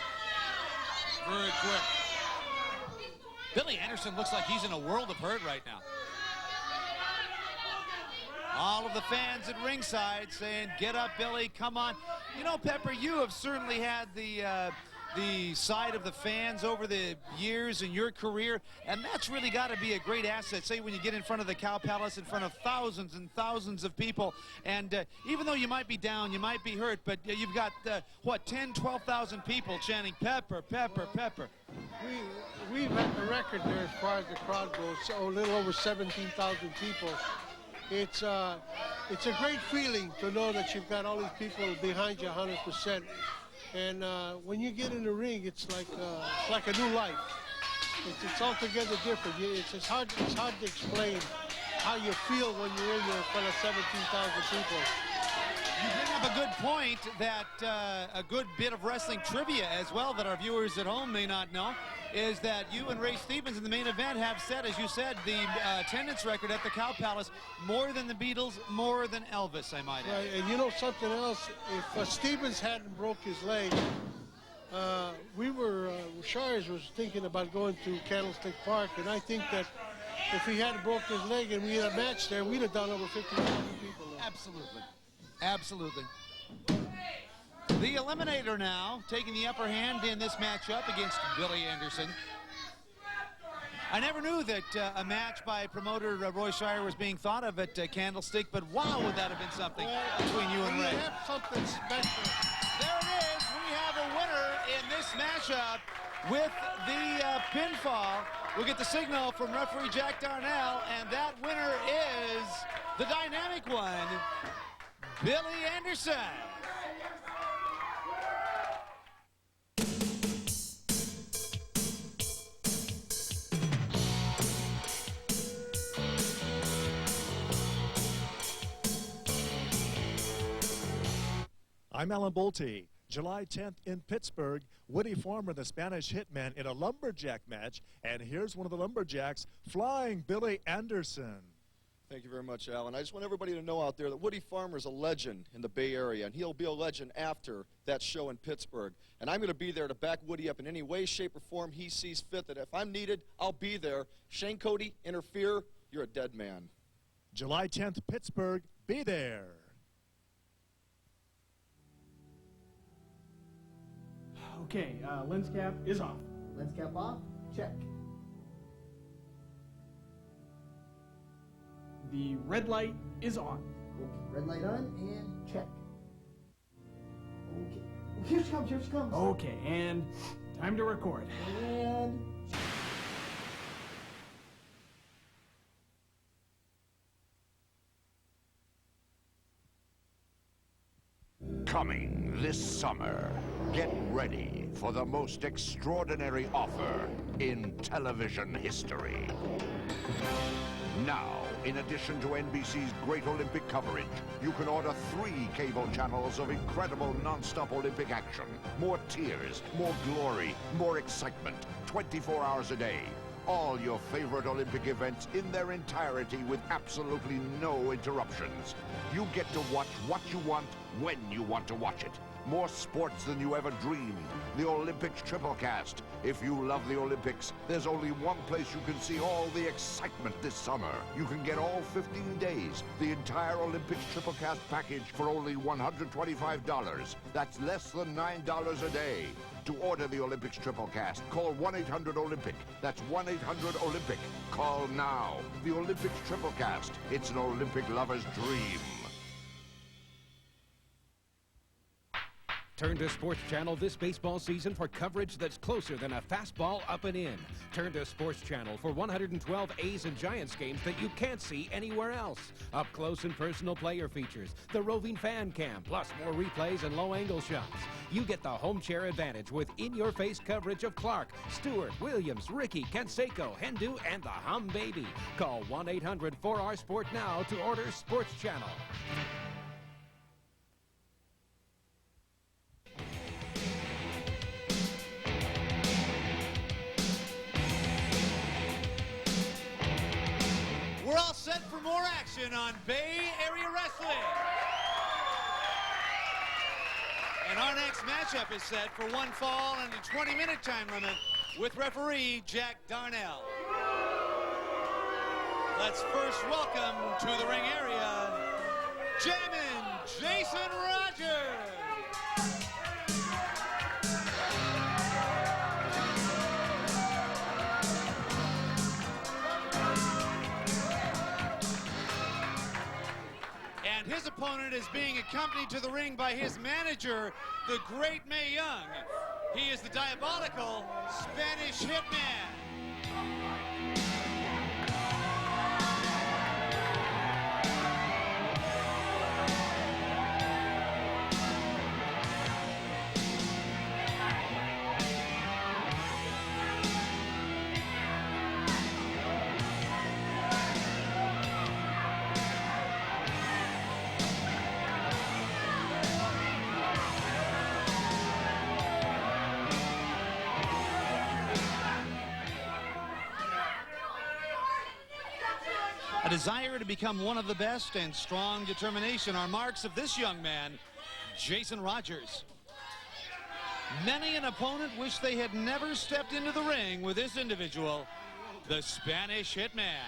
Very quick. Billy Anderson looks like he's in a world of hurt right now. All of the fans at ringside saying, "Get up, Billy, come on." You know, Pepper, you have certainly had the side of the fans over the years in your career, and that's really got to be a great asset. Say when you get in front of the Cow Palace in front of thousands and thousands of people, and even though you might be down, you might be hurt, but you've got, 10, 12,000 people chanting, "Pepper, Pepper, Pepper." We've had the record there as far as the crowd goes, so a little over 17,000 people. It's a great feeling to know that you've got all these people behind you 100%. And when you get in the ring, it's like a new life. It's altogether different. It's hard to explain how you feel when you're in there in front of 17,000 people. You bring up a good point that a good bit of wrestling trivia as well that our viewers at home may not know is that you and Ray Stevens in the main event have set, as you said, the attendance record at the Cow Palace, more than the Beatles, more than Elvis, I might add. Right, and you know something else? If Stevens hadn't broke his leg, Shires was thinking about going to Candlestick Park, and I think that if he hadn't broke his leg and we had a match there, we'd have done over 50,000 people there. Absolutely. Absolutely. The Eliminator now taking the upper hand in this matchup against Billy Anderson. I never knew that a match by promoter Roy Shire was being thought of at Candlestick, but wow, would that have been something between you and Ray. We have something special. There it is. We matchup with the pinfall. We'll get the signal from referee Jack Darnell, and that winner is the dynamic one, Billy Anderson. I'm Alan Bolte. July 10th in Pittsburgh, Woody Farmer, the Spanish Hitman, in a lumberjack match. And here's one of the lumberjacks, Flying Billy Anderson. Thank you very much, Alan. I just want everybody to know out there that Woody Farmer is a legend in the Bay Area, and he'll be a legend after that show in Pittsburgh. And I'm going to be there to back Woody up in any way, shape, or form he sees fit, that if I'm needed, I'll be there. Shane Cody, interfere, you're a dead man. July 10th, Pittsburgh, be there. Okay, lens cap is off. Lens cap off. Check. The red light is on. Okay, red light on and check. Okay. Here she comes, here she comes. Okay, and time to record. And Coming this summer, get ready for the most extraordinary offer in television history. Now, in addition to NBC's great Olympic coverage, you can order 3 cable channels of incredible non-stop Olympic action. More tears, more glory, more excitement, 24 hours a day. All your favorite Olympic events in their entirety with absolutely no interruptions. You get to watch what you want, when you want to watch it. More sports than you ever dreamed. The Olympics Triplecast. If you love the Olympics, there's only one place you can see all the excitement this summer. You can get all 15 days, the entire Olympics Triplecast package for only $125. That's less than $9 a day. To order the Olympics Triplecast, call 1-800-OLYMPIC. That's 1-800-OLYMPIC. Call now. The Olympics Triplecast. It's an Olympic lover's dream. Turn to Sports Channel this baseball season for coverage that's closer than a fastball up and in. Turn to Sports Channel for 112 A's and Giants games that you can't see anywhere else. Up close and personal player features, the roving fan cam, plus more replays and low-angle shots. You get the home chair advantage with in-your-face coverage of Clark, Stewart, Williams, Ricky, Canseco, Hendu, and the Hum Baby. Call 1-800-4R-SPORT now to order Sports Channel. We're all set for more action on Bay Area Wrestling. And our next matchup is set for one fall and a 20-minute time limit with referee Jack Darnell. Let's first welcome to the ring area, Jammin' Jason Rogers. And his opponent is being accompanied to the ring by his manager, the great Mae Young. He is the diabolical Spanish Hitman. A desire to become one of the best and strong determination are marks of this young man, Jason Rogers. Many an opponent wish they had never stepped into the ring with this individual, the Spanish Hitman.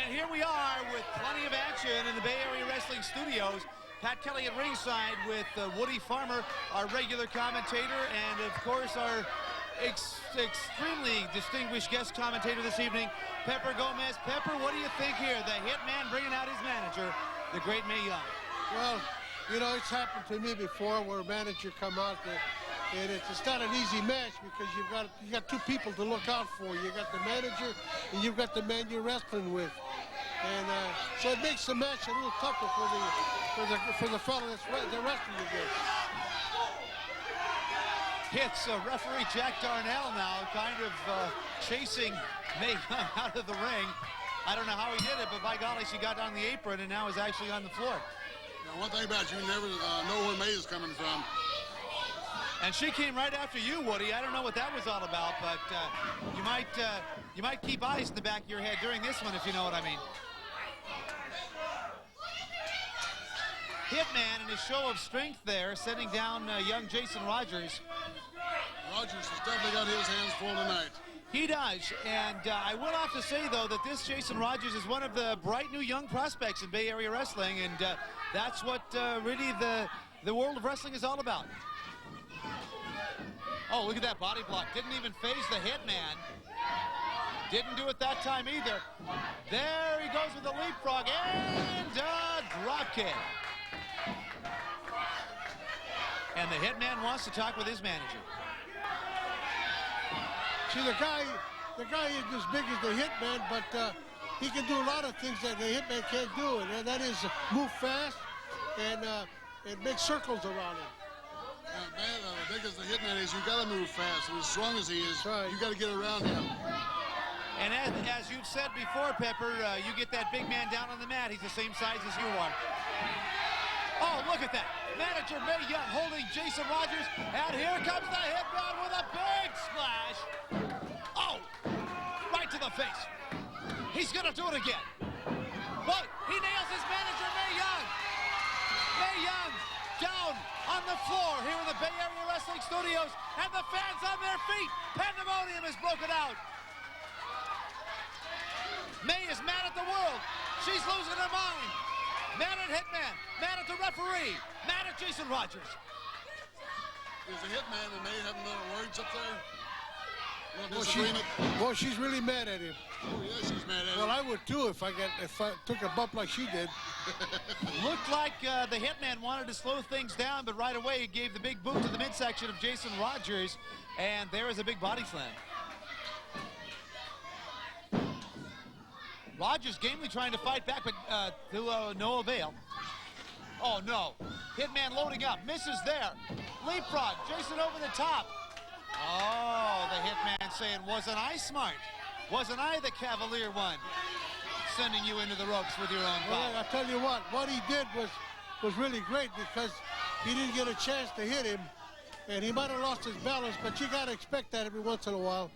And here we are with plenty of action in the Bay Area Wrestling Studios. Pat Kelly at ringside with Woody Farmer, our regular commentator, and of course our extremely distinguished guest commentator this evening, Pepper Gomez. Pepper, what do you think here? The Hitman bringing out his manager, the great Mae Young. Well, you know, it's happened to me before where a manager come out And it's not an easy match because you got two people to look out for. You got the manager and you've got the man you're wrestling with. And so it makes the match a little tougher for the fellow they're wrestling against. Hits referee Jack Darnell now, kind of chasing Mae Young out of the ring. I don't know how he did it, but by golly, she got on the apron and now is actually on the floor. Now, one thing about you never know where Mae is coming from. And she came right after you, Woody. I don't know what that was all about, but you might keep eyes in the back of your head during this one, if you know what I mean. Hitman in his show of strength there, sending down young Jason Rogers. Rogers has definitely got his hands full tonight. He does, and I will have to say, though, that this Jason Rogers is one of the bright new young prospects in Bay Area wrestling, and that's what really the world of wrestling is all about. Oh, look at that body block. Didn't even phase the Hitman. Didn't do it that time either. There he goes with the leapfrog and a drop kick. And the Hitman wants to talk with his manager. See, the guy isn't as big as the Hitman, but he can do a lot of things that the Hitman can't do, and that is move fast and make circles around him. As big as the Hitman is, you got to move fast. And as strong as he is, you got to get around him. And as you've said before, Pepper, you get that big man down on the mat. He's the same size as you are. Oh, look at that. Manager Mae Young holding Jason Rogers. And here comes the Hitman with a big splash. Oh, right to the face. He's going to do it again. But he nails his manager, Mae Young. Mae Young down on the floor here in the Bay Area Wrestling Studios. And the fans on their feet. Pandemonium is broken out. Mae is mad at the world. She's losing her mind. Mad at Hitman, mad at the referee, mad at Jason Rogers. Is the Hitman and Mae having little words up there? Well, she's really mad at him. Oh, yeah, she's mad at him. Well, I would too if I took a bump like she did. Looked like the Hitman wanted to slow things down, but right away he gave the big boot to the midsection of Jason Rogers, and there is a big body slam. Rogers gamely trying to fight back, but to no avail. Oh, no. Hitman loading up. Misses there. Leapfrog. Jason over the top. Oh, the Hitman saying, wasn't I smart? Wasn't I the cavalier one? Sending you into the ropes with your own power. Well, I'll tell you what he did was really great because he didn't get a chance to hit him, and he might have lost his balance, but you got to expect that every once in a while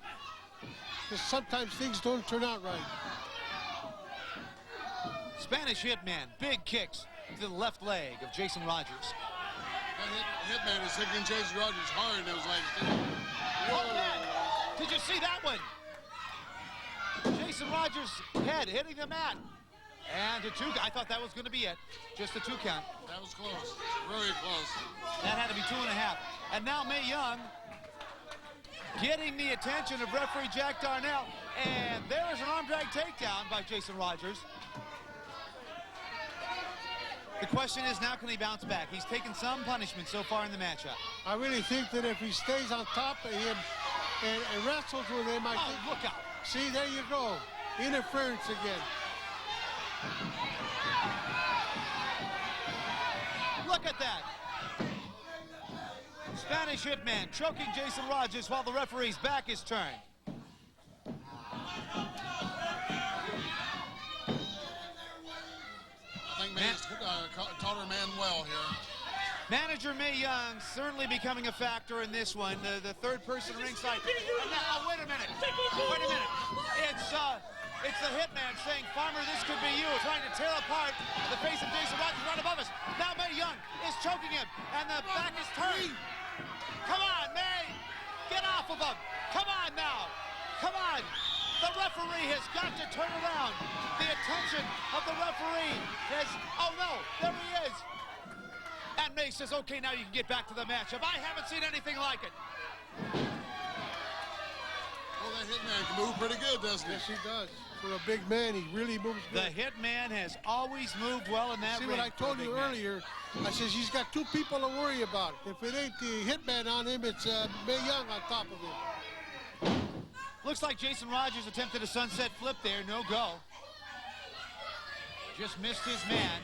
because sometimes things don't turn out right. Spanish Hitman, big kicks to the left leg of Jason Rogers. Hitman is hitting Jason Rogers hard, and it was like, whoa. Did you see that one? Jason Rogers' head hitting the mat. And a 2 count. I thought that was going to be it. Just a 2 count. That was close. Very close. That had to be 2.5. And now Mae Young getting the attention of referee Jack Darnell. And there is an arm drag takedown by Jason Rogers. The question is, now can he bounce back? He's taken some punishment so far in the matchup. I really think that if he stays on top of him and wrestles with him, I think... look out. See, there you go. Interference again. Look at that. Spanish Hitman choking Jason Rogers while the referee's back is turned. I think Mae's taught her man well here. Manager Mae Young certainly becoming a factor in this one. The third person ringside. Now, wait a minute. Wait a minute. It's the Hitman saying, Farmer, this could be you. Trying to tear apart the face of Jason Rogers right above us. Now Mae Young is choking him, and the back is turned. Come on, Mae. Get off of him. Come on now. Come on. The referee has got to turn around. The attention of the referee has... Oh, no. There he is. And Mae says, okay, now you can get back to the matchup. I haven't seen anything like it. Well, that Hitman can move pretty good, doesn't he? Yes, he does. for a big man. He really moves The good. Hitman has always moved well in that See ring. what I told you earlier? I says he's got two people to worry about. If it ain't the Hitman on him, it's Mae Young on top of him. Looks like Jason Rogers attempted a sunset flip there. No go. Just missed his man.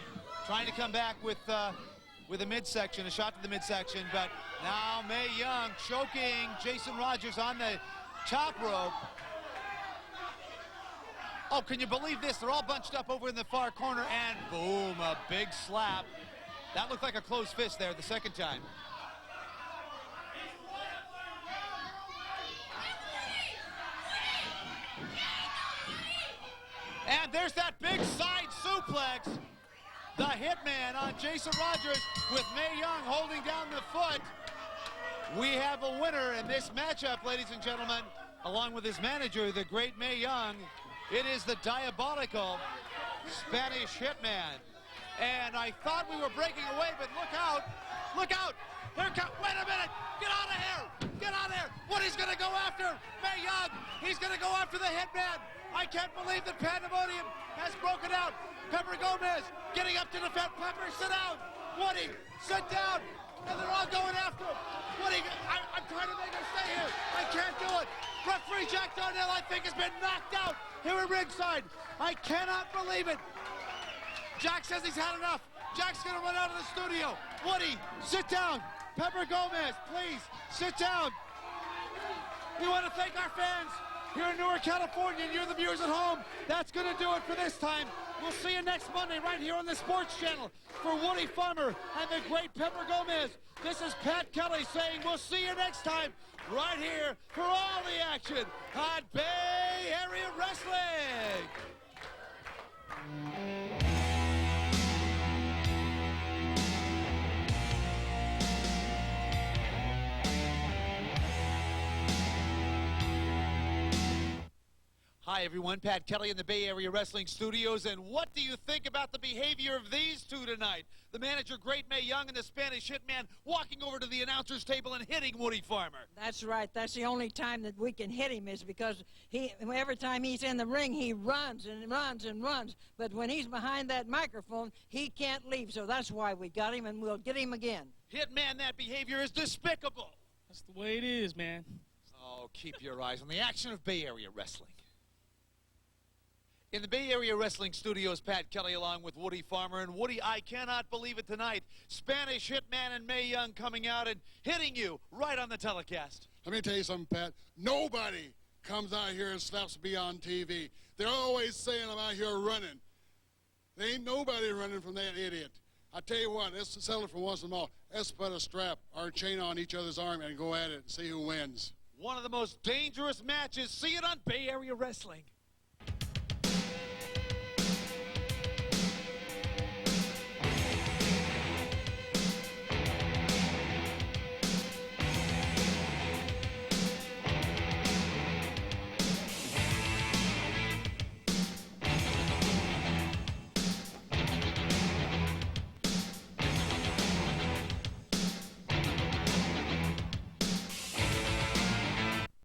Trying to come back with a midsection, a shot to the midsection. But now Mae Young choking Jason Rogers on the top rope. Oh, can you believe this? They're all bunched up over in the far corner, and boom, a big slap. That looked like a closed fist there the second time. And there's that big side suplex. The Hitman on Jason Rogers with Mae Young holding down the foot. We have a winner in this matchup, ladies and gentlemen, along with his manager, the great Mae Young. It is the diabolical Spanish Hitman. And I thought we were breaking away, but look out. Look out. Wait a minute. Get out of here. Get out of here. What he's going to go after? Mae Young. He's going to go after the Hitman. I can't believe that pandemonium has broken out. Pepper Gomez getting up to defend. Pepper, sit down. Woody, sit down. And they're all going after him. Woody, I'm trying to make him stay here. I can't do it. Referee Jack Darnell, I think, has been knocked out here at ringside. I cannot believe it. Jack says he's had enough. Jack's going to run out of the studio. Woody, sit down. Pepper Gomez, please, sit down. We want to thank our fans here in Newark, California, and you're the viewers at home. That's going to do it for this time. We'll see you next Monday right here on the Sports Channel. For Woody Farmer and the great Pepper Gomez, this is Pat Kelly saying we'll see you next time right here for all the action on Bay Area Wrestling. Hi, everyone. Pat Kelly in the Bay Area Wrestling Studios. And what do you think about the behavior of these two tonight? The manager, great Mae Young, and the Spanish Hitman walking over to the announcer's table and hitting Woody Farmer. That's right. That's the only time that we can hit him is because every time he's in the ring, he runs and runs and runs. But when he's behind that microphone, he can't leave. So that's why we got him, and we'll get him again. Hitman, that behavior is despicable. That's the way it is, man. Oh, keep your eyes on the action of Bay Area Wrestling. In the Bay Area Wrestling Studios, Pat Kelly along with Woody Farmer. And Woody, I cannot believe it tonight. Spanish Hitman and Mae Young coming out and hitting you right on the telecast. Let me tell you something, Pat. Nobody comes out here and slaps me on TV. They're always saying I'm out here running. There ain't nobody running from that idiot. I tell you what, let's settle it for once and all. Let's put a strap or a chain on each other's arm and go at it and see who wins. One of the most dangerous matches. See it on Bay Area Wrestling.